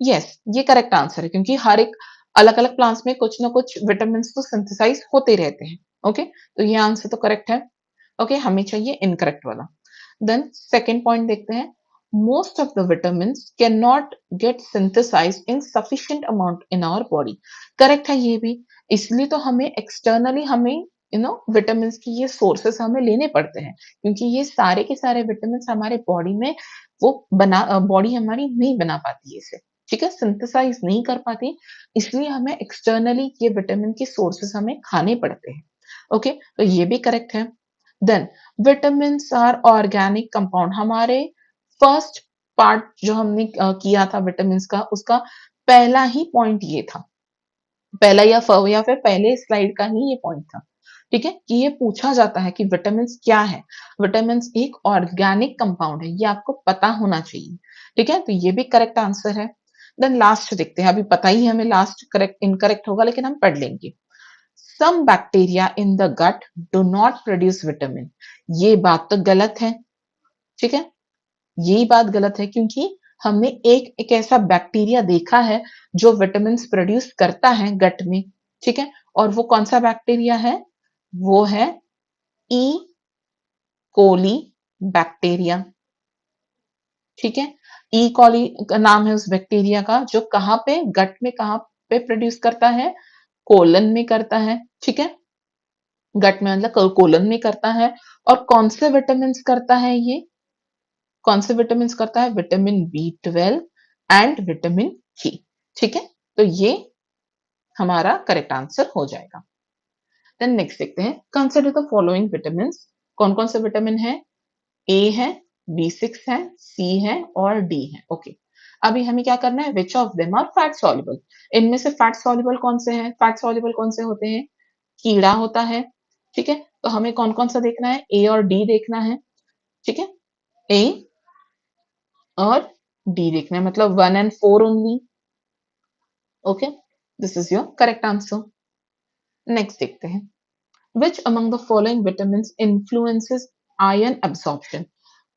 Yes, ये करेक्ट आंसर है, क्योंकि हर एक अलग अलग प्लांट्स में कुछ ना कुछ विटामिन तो सिंथेसाइज होते रहते हैं। ओके, तो ये आंसर तो करेक्ट है। ओके, हमें चाहिए इनकरेक्ट वाला। देन सेकेंड पॉइंट देखते हैं, most of the vitamins cannot get synthesized in sufficient amount in our body। Correct है ये भी, इसलिए तो हमें एक्सटर्नली हमें विटामिन की ये सोर्सेस हमें लेने पड़ते हैं, क्योंकि ये सारे के सारे विटामिन हमारे बॉडी में वो बॉडी हमारी नहीं बना पाती है इसे। ठीक है, सिंथेसाइज नहीं कर पाती, इसलिए हमें एक्सटर्नली ये विटामिन के सोर्सेस हमें खाने पड़ते हैं। ओके, तो ये भी करेक्ट है। Then vitamin are organic compound. हमारे फर्स्ट पार्ट जो हमने किया था विटामिन का, उसका पहला ही पॉइंट ये था, पहला या फिर पहले स्लाइड का ही ये पॉइंट था। ठीक है, कि ये पूछा जाता है कि विटामिन क्या है। विटामिन एक ऑर्गेनिक कंपाउंड है, ये आपको पता होना चाहिए। ठीक है, तो ये भी करेक्ट आंसर है। देन लास्ट देखते हैं, अभी पता ही है हमें लास्ट करेक्ट इनकरेक्ट होगा, लेकिन हम पढ़ लेंगे। Some bacteria in the gut do not produce vitamin. ये बात तो गलत है। ठीक है, यही बात गलत है, क्योंकि हमने एक ऐसा बैक्टीरिया देखा है जो विटामिन प्रोड्यूस करता है गट में। ठीक है, और वो कौन सा बैक्टीरिया है? वो है ई कोली बैक्टीरिया। ठीक है, ई कोली का नाम है उस बैक्टीरिया का, जो कहाँ पे गट में कहाँ पे प्रोड्यूस करता है? कोलन में करता है। ठीक है, गट में मतलब कोलन में करता है। और कौन से विटामिन करता है ये? कौन से विटामिन करता है? Vitamin B 12 and vitamin C. ठीक है, तो ये हमारा करेक्ट आंसर हो जाएगा। देन नेक्स्ट देखते हैं, कंसिडर द फॉलोइंग विटामिन। कौन कौन से विटामिन है? ए है, बी 6 है, सी है और डी है। ओके, अभी हमें क्या करना है, which of them are fat soluble. इनमें से फैट सॉल्युबल कौन से हैं? फैट सॉल्युबल कौन से होते हैं? कीड़ा होता है। ठीक है, तो हमें कौन कौन सा देखना है? ए और डी देखना है। ठीक है, ए और डी देखना है, मतलब 1 and 4 only. Okay, this is your correct answer. Next देखते हैं, which among the following vitamin influences iron absorption.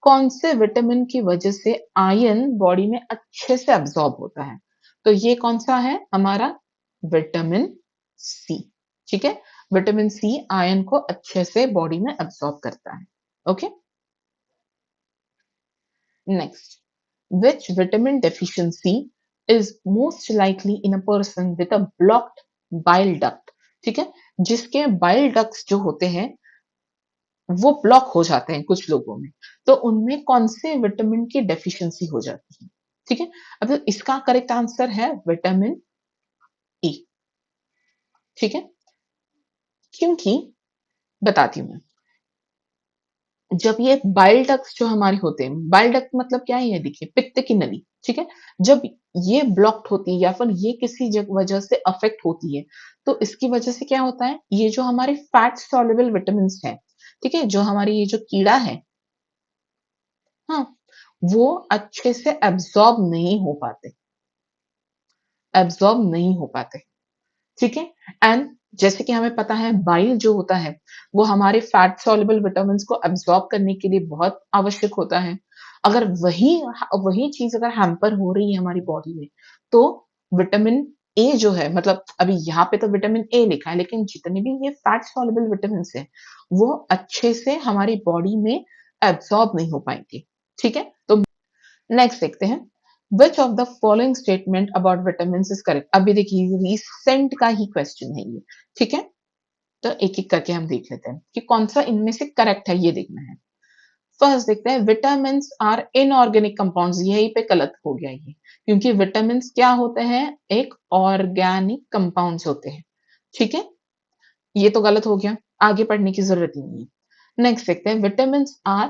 कौन से विटामिन की वजह से आयरन बॉडी में अच्छे से एब्सॉर्ब होता है? तो ये कौन सा है हमारा? Vitamin C. ठीक है, विटामिन सी आयरन को अच्छे से बॉडी में एब्सॉर्ब करता है। Okay, next, which vitamin deficiency is most likely in a person with a blocked bile duct, ठीक है, जिसके बाइल डक्ट्स जो होते हैं वो ब्लॉक हो जाते हैं कुछ लोगों में, तो उनमें कौन से विटामिन की डेफिशिएंसी हो जाती है, ठीक है। अब इसका करेक्ट आंसर है विटामिन ई, ठीक है, क्योंकि बताती हूँ मैं, जब ये बाइल डक्ट्स जो हमारे होते हैं, बाइल डक्ट मतलब क्या है, ये देखिए पित्त की नली, ठीक है, जब ये ब्लॉक्ड होती है या फिर ये किसी वजह से अफेक्ट होती है, तो इसकी वजह से क्या होता है, ये जो हमारे फैट सॉल्युबल विटामिन है, ठीक है, जो हमारी ये जो कीड़ा है, हाँ, वो अच्छे से एब्जॉर्ब नहीं हो पाते, ठीक है। एंड जैसे कि हमें पता है बाइल जो होता है वो हमारे फैट सॉल्युबल विटामिन को एब्जॉर्ब करने के लिए बहुत आवश्यक होता है। अगर वही वही चीज अगर हैम्पर हो रही है हमारी बॉडी में, तो विटामिन ए जो है, मतलब अभी यहाँ पे तो विटामिन ए लिखा है, लेकिन जितने भी ये फैट सॉल्युबल विटामिन है वो अच्छे से हमारी बॉडी में एब्जॉर्ब नहीं हो पाएंगे, ठीक है। तो नेक्स्ट देखते हैं, which of the following statement about vitamin is correct. अभी देखिए रिसेंट का ही क्वेश्चन है ये, ठीक है, तो एक एक करके हम देख लेते हैं कि कौन सा इनमें से करेक्ट है, ये देखना है। फर्स्ट देखते हैं, विटामिन आर इनऑर्गेनिक कंपाउंड्स, यही पे गलत हो गया ये, क्योंकि विटामिन क्या होते हैं, एक ऑर्गेनिक कंपाउंड्स होते हैं, ठीक है, ये तो गलत हो गया, आगे पढ़ने की जरूरत ही नहीं है। नेक्स्ट देखते हैं, vitamin are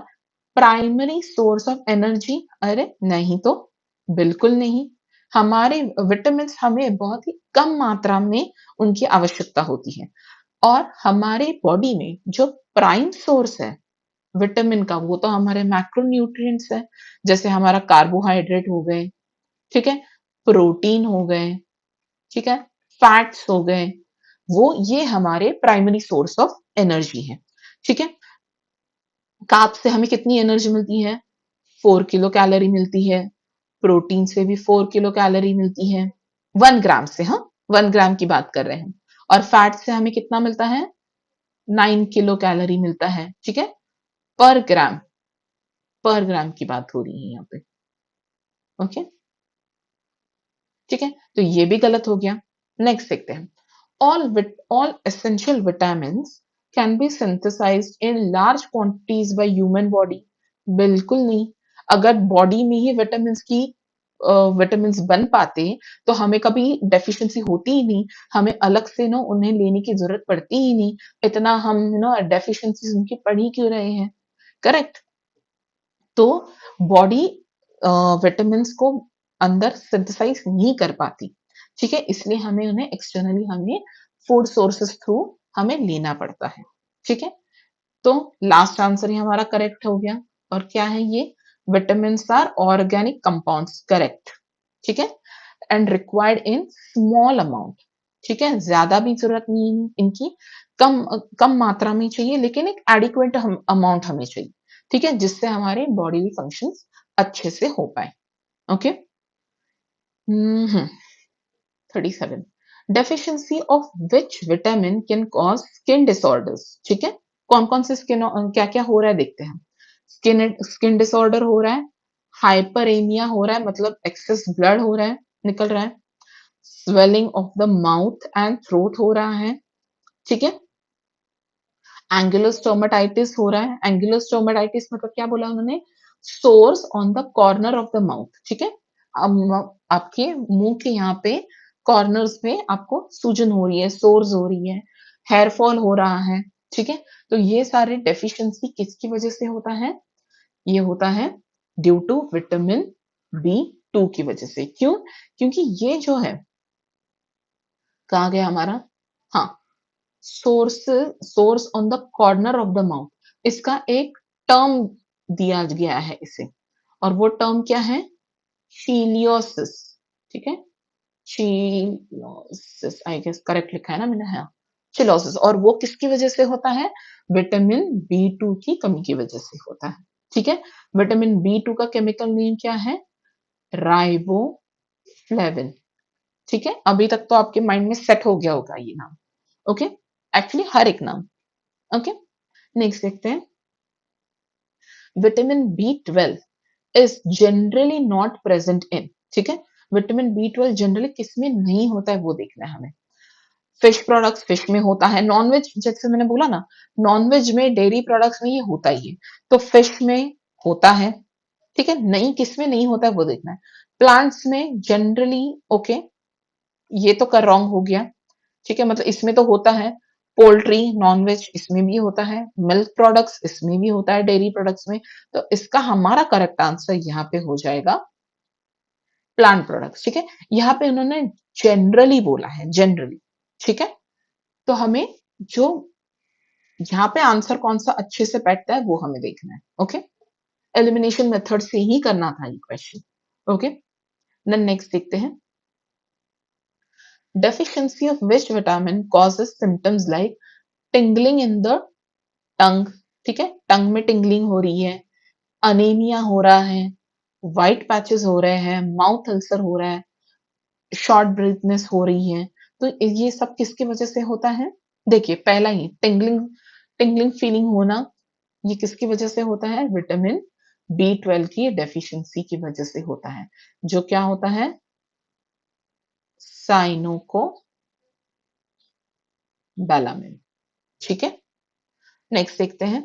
primary source of energy, अरे नहीं तो, बिल्कुल नहीं। हमारे विटामिन हमें बहुत ही कम मात्रा में उनकी आवश्यकता होती है, और हमारे बॉडी में जो प्राइम सोर्स है विटामिन का, वो तो हमारे मैक्रोन्यूट्रिएंट्स है, जैसे हमारा कार्बोहाइड्रेट हो गए, ठीक है, प्रोटीन हो गए, ठीक है, फैट्स हो गए, वो ये हमारे प्राइमरी सोर्स ऑफ एनर्जी है, ठीक है। कार्ब से हमें कितनी एनर्जी मिलती है, 4 किलो कैलोरी मिलती है, प्रोटीन से भी 4 किलो कैलोरी मिलती है, 1 ग्राम से, हाँ, 1 ग्राम की बात कर रहे हैं, और फैट से हमें कितना मिलता है, 9 किलो कैलोरी मिलता है, ठीक है, पर ग्राम, पर ग्राम की बात हो रही है यहाँ पे, ओके, ठीक है, तो ये भी गलत हो गया। नेक्स्ट देखते हैं, all essential vitamins can be synthesized in large quantities by human body। बिल्कुल नहीं, अगर बॉडी में ही विटामिन बन पाते तो हमें कभी डेफिशिएंसी होती ही नहीं, हमें अलग से ना उन्हें लेने की जरूरत पड़ती ही नहीं, इतना हम ना डेफिशिएंसीज उनकी पढ़ ही क्यों रहे हैं, करेक्ट। तो बॉडी विटामिन को अंदर सिंथेसाइज नहीं कर पाती, ठीक है, इसलिए हमें उन्हें एक्सटर्नली हमें फूड सोर्सेस थ्रू हमें लेना पड़ता है, ठीक है। तो लास्ट आंसर ही हमारा करेक्ट हो गया, और क्या है ये, vitamin are organic compounds, correct, ठीक है, and required in small amount, ठीक है, ज्यादा भी जरूरत नहीं है इनकी, कम कम मात्रा में चाहिए, लेकिन एक एडिक्वेट अमाउंट हमें चाहिए, ठीक है, जिससे हमारे बॉडी फंक्शंस अच्छे से हो पाए, okay. 37, deficiency of which vitamin can cause skin disorders, ठीक है, कौन कौन से स्किन क्या क्या हो रहा है देखते हैं। स्किन डिसऑर्डर हो रहा है, हाइपरेमिया हो रहा है, मतलब एक्सेस ब्लड हो रहा है, निकल रहा है, swelling of the mouth and throat हो रहा है, ठीक है, एंगुलोस्टोमेटाइटिस हो रहा है, एंगुलोस्टोमेटाइटिस मतलब क्या बोला उन्होंने, source on the corner of the mouth, ठीक है, आपके मुंह के यहाँ पे कॉर्नर्स में आपको सूजन हो रही है, सोर्स हो रही है, हेयर फॉल हो रहा है, ठीक है, तो ये सारे डेफिशिएंसी किसकी वजह से होता है, ये होता है ड्यू टू विटामिन बी 2 की वजह से, क्यों, क्योंकि ये जो है, कहा गया हमारा, हाँ, source source on the corner of the mouth, इसका एक टर्म दिया गया है इसे, और वो टर्म क्या है, शीलियोसिस, ठीक है, शीलियोसिस, आई गेस करेक्ट लिखा है ना मैंने, हाँ, चिलोसिस, और वो किसकी वजह से होता है, विटामिन बी 2 की कमी की वजह से होता है, ठीक है। विटामिन बी 2 का केमिकल नेम क्या है, राइबोफ्लेविन, ठीक है, अभी तक तो आपके माइंड में सेट हो गया होगा ये नाम, ओके, एक्चुअली हर एक नाम, ओके। नेक्स्ट देखते हैं, vitamin B 12 is generally not present in, ठीक है, विटामिन बी 12 जनरली किसमें नहीं होता है वो देखना है हमें, फिश प्रोडक्ट्स फिश में होता है, नॉनवेज जैसे मैंने बोला ना, नॉनवेज में डेयरी प्रोडक्ट्स में ये होता ही है, तो फिश में होता है, ठीक है। नहीं, किस में नहीं होता है वो देखना है। प्लांट्स में जनरली, ओके, ये तो कर रॉन्ग हो गया, ठीक है, मतलब इसमें तो होता है। पोल्ट्री नॉनवेज इसमें भी होता है, मिल्क प्रोडक्ट्स इसमें भी होता है, डेयरी प्रोडक्ट्स में। तो इसका हमारा करेक्ट आंसर यहाँ पे हो जाएगा प्लांट प्रोडक्ट्स, ठीक है। यहाँ पे उन्होंने जनरली बोला है, जनरली, ठीक है। तो हमें जो यहाँ पे आंसर कौन सा अच्छे से बैठता है वो हमें देखना है, ओके। एलिमिनेशन मेथड से ही करना था ये क्वेश्चन, ओके। देन नेक्स्ट देखते हैं, deficiency of which vitamin causes symptoms like tingling in the tongue, ठीक है, टंग में टिंगलिंग हो रही है, अनीमिया हो रहा है, व्हाइट पैचेस हो रहे हैं, माउथ अल्सर हो रहा है, शॉर्ट ब्रीथनेस हो रही है। तो ये सब किसकी वजह से होता है? देखिए पहला ही टिंगलिंग, टिंगलिंग फीलिंग होना, ये किसकी वजह से होता है? विटामिन B12 की डेफिशिएंसी की वजह से होता है, जो क्या होता है? साइनोको बैलामिन, ठीक है। नेक्स्ट देखते हैं,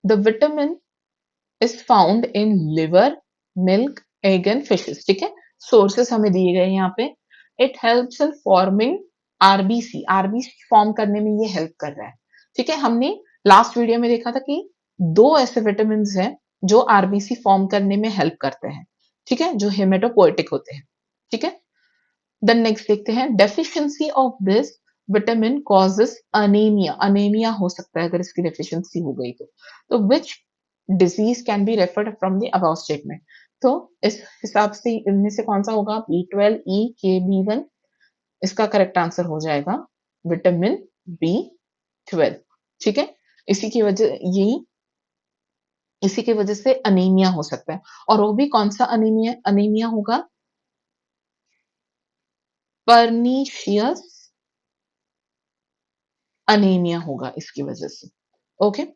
the vitamin is found in liver, milk, egg and fishes, ठीक है। सोर्सेस हमें दिए गए यहाँ पे। It helps in forming RBC, RBC form करने में ये हेल्प कर रहा है, ठीक है। हमने लास्ट वीडियो में देखा था कि दो ऐसे विटामिन हैं जो आरबीसी फॉर्म करने में हेल्प करते हैं, ठीक है, जो हेमेटोपोएटिक होते हैं, ठीक है। देन नेक्स्ट देखते हैं, deficiency of this vitamin causes anaemia, anaemia हो सकता है अगर इसकी डेफिशिएंसी हो गई तो which disease can be referred from the above statement. तो इस हिसाब से इनमें से कौन सा होगा? B12 E K B1, इसका करेक्ट आंसर हो जाएगा विटामिन B12, ठीक है। इसी की वजह यही इसी की वजह से अनीमिया हो सकता है, और वो भी कौन सा अनीमिया अनीमिया होगा? पर्नीशियस अनीमिया होगा इसकी वजह से, ओके।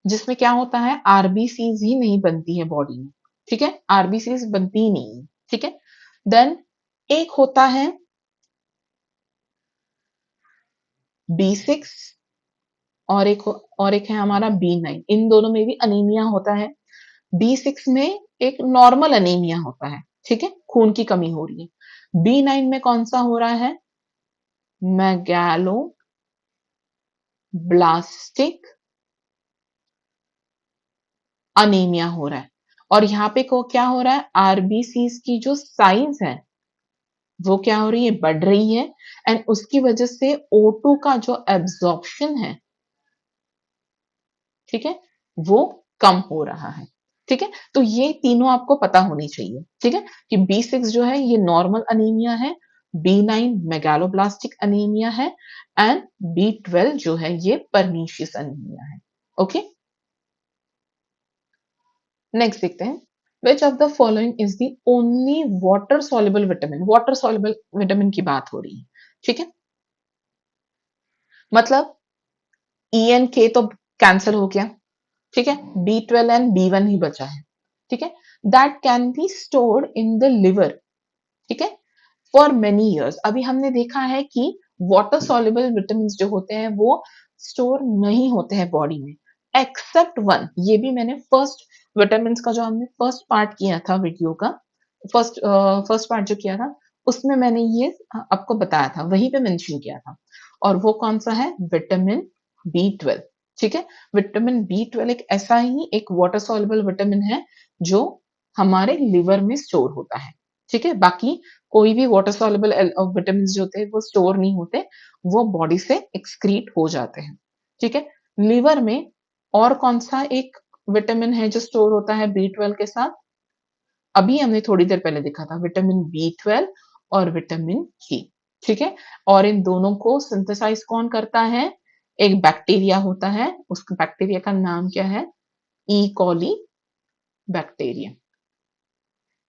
जिसमें क्या होता है? आरबीसीज ही नहीं बनती है बॉडी में, ठीक है, आरबीसीज बनती ही नहीं है, ठीक है। देन एक होता है B6, और एक है हमारा B9, इन दोनों में भी अनीमिया होता है। B6 में एक नॉर्मल अनीमिया होता है, ठीक है, खून की कमी हो रही है। B9 में कौन सा हो रहा है? मैगैलो ब्लास्टिक अनीमिया हो रहा है, और यहाँ पे को क्या हो रहा है? आरबीसीज की जो साइज है वो क्या हो रही है? बढ़ रही है, एंड उसकी वजह से O2 का जो एब्जॉर्प्शन है, ठीक है, वो कम हो रहा है, ठीक है। तो ये तीनों आपको पता होनी चाहिए, ठीक है, कि B6 जो है ये नॉर्मल अनीमिया है, B9 मेगालोब्लास्टिक अनीमिया है, एंड B12 जो है ये परनीशियस अनीमिया है, ओके। नेक्स्ट देखते हैं, which of the following is the only water soluble vitamin, water soluble vitamin की बात हो रही है, ठीक है। मतलब ENK तो कैंसिल हो गया, ठीक है, B12 एंड B1 ही बचा है, ठीक है। That can be stored in the liver, ठीक है, फॉर मेनी इयर्स। अभी हमने देखा है कि वाटर सॉल्युबल विटामिन जो होते हैं वो स्टोर नहीं होते हैं बॉडी में, एक्सेप्ट वन। ये भी मैंने फर्स्ट विटामिन का जो हमने फर्स्ट पार्ट किया था वीडियो का, फर्स्ट फर्स्ट पार्ट जो किया था उसमें मैंने ये आपको बताया था, वहीं पे मेंशन किया था, और वो कौन सा है? विटामिन B12, ठीक है। विटामिन B12 एक ऐसा ही एक वाटर सॉल्युबल विटामिन है जो हमारे लिवर में स्टोर होता है, ठीक है। बाकी कोई भी वाटर सॉल्युबल विटामिन जो होते हैं वो स्टोर नहीं होते, वो बॉडी से एक्सक्रीट हो जाते हैं, ठीक है। लिवर में और कौन सा एक विटामिन है जो स्टोर होता है B12 के साथ? अभी हमने थोड़ी देर पहले देखा था, विटामिन B12 और विटामिन के, ठीक है। और इन दोनों को सिंथेसाइज कौन करता है? एक बैक्टीरिया होता है, उस बैक्टीरिया का नाम क्या है? ई कॉली बैक्टीरिया,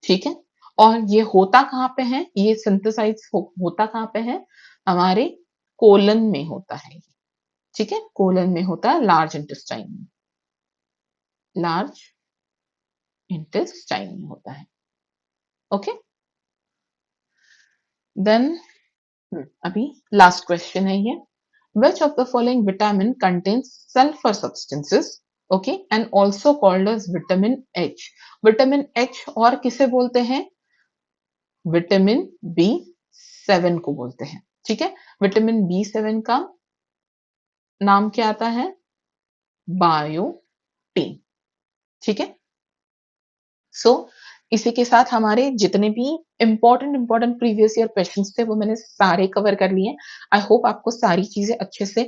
ठीक है। और ये होता कहाँ पे है? ये सिंथेसाइज होता कहाँ पे है? हमारे कोलन में होता है, ठीक है, कोलन में होता है, लार्ज इंटेस्टाइन में, लार्ज इंटेस्टाइन में होता है, ओके। देन अभी लास्ट क्वेश्चन है ये, which of the following vitamin contains sulfur substances, okay, and also called as vitamin H? Vitamin H और किसे बोलते हैं? विटामिन B7 को बोलते हैं, ठीक है। विटामिन B7 का नाम क्या आता है? बायोटीन, ठीक है। सो इसी के साथ हमारे जितने भी इंपॉर्टेंट प्रीवियस ईयर क्वेश्चंस थे वो मैंने सारे कवर कर लिए। आई होप आपको सारी चीजें अच्छे से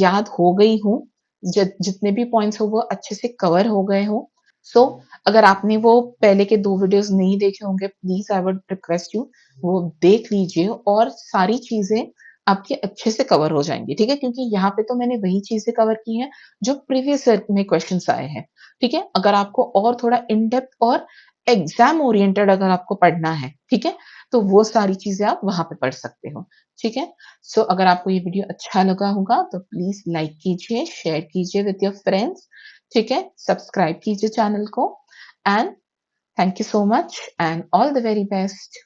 याद हो गई हो, जितने भी पॉइंट्स हो वो अच्छे से कवर हो गए हो। सो अगर आपने वो पहले के 2 वीडियोस नहीं देखे होंगे, please I would request you वो देख लीजिए और सारी चीजें आपके अच्छे से कवर हो जाएंगी, ठीक है। क्योंकि यहाँ पे तो मैंने वही चीजें कवर की हैं जो प्रीवियस ईयर में क्वेश्चंस आए हैं, ठीक है। अगर आपको और थोड़ा इन डेप्थ और एग्जाम ओरिएंटेड अगर आपको पढ़ना है, ठीक है, तो वो सारी चीजें आप वहां पे पढ़ सकते हो, ठीक है। सो अगर आपको ये वीडियो अच्छा लगा होगा तो प्लीज लाइक कीजिए, शेयर कीजिए विद योर फ्रेंड्स, ठीक है। सब्सक्राइब कीजिए चैनल को and thank you so much and all the very best.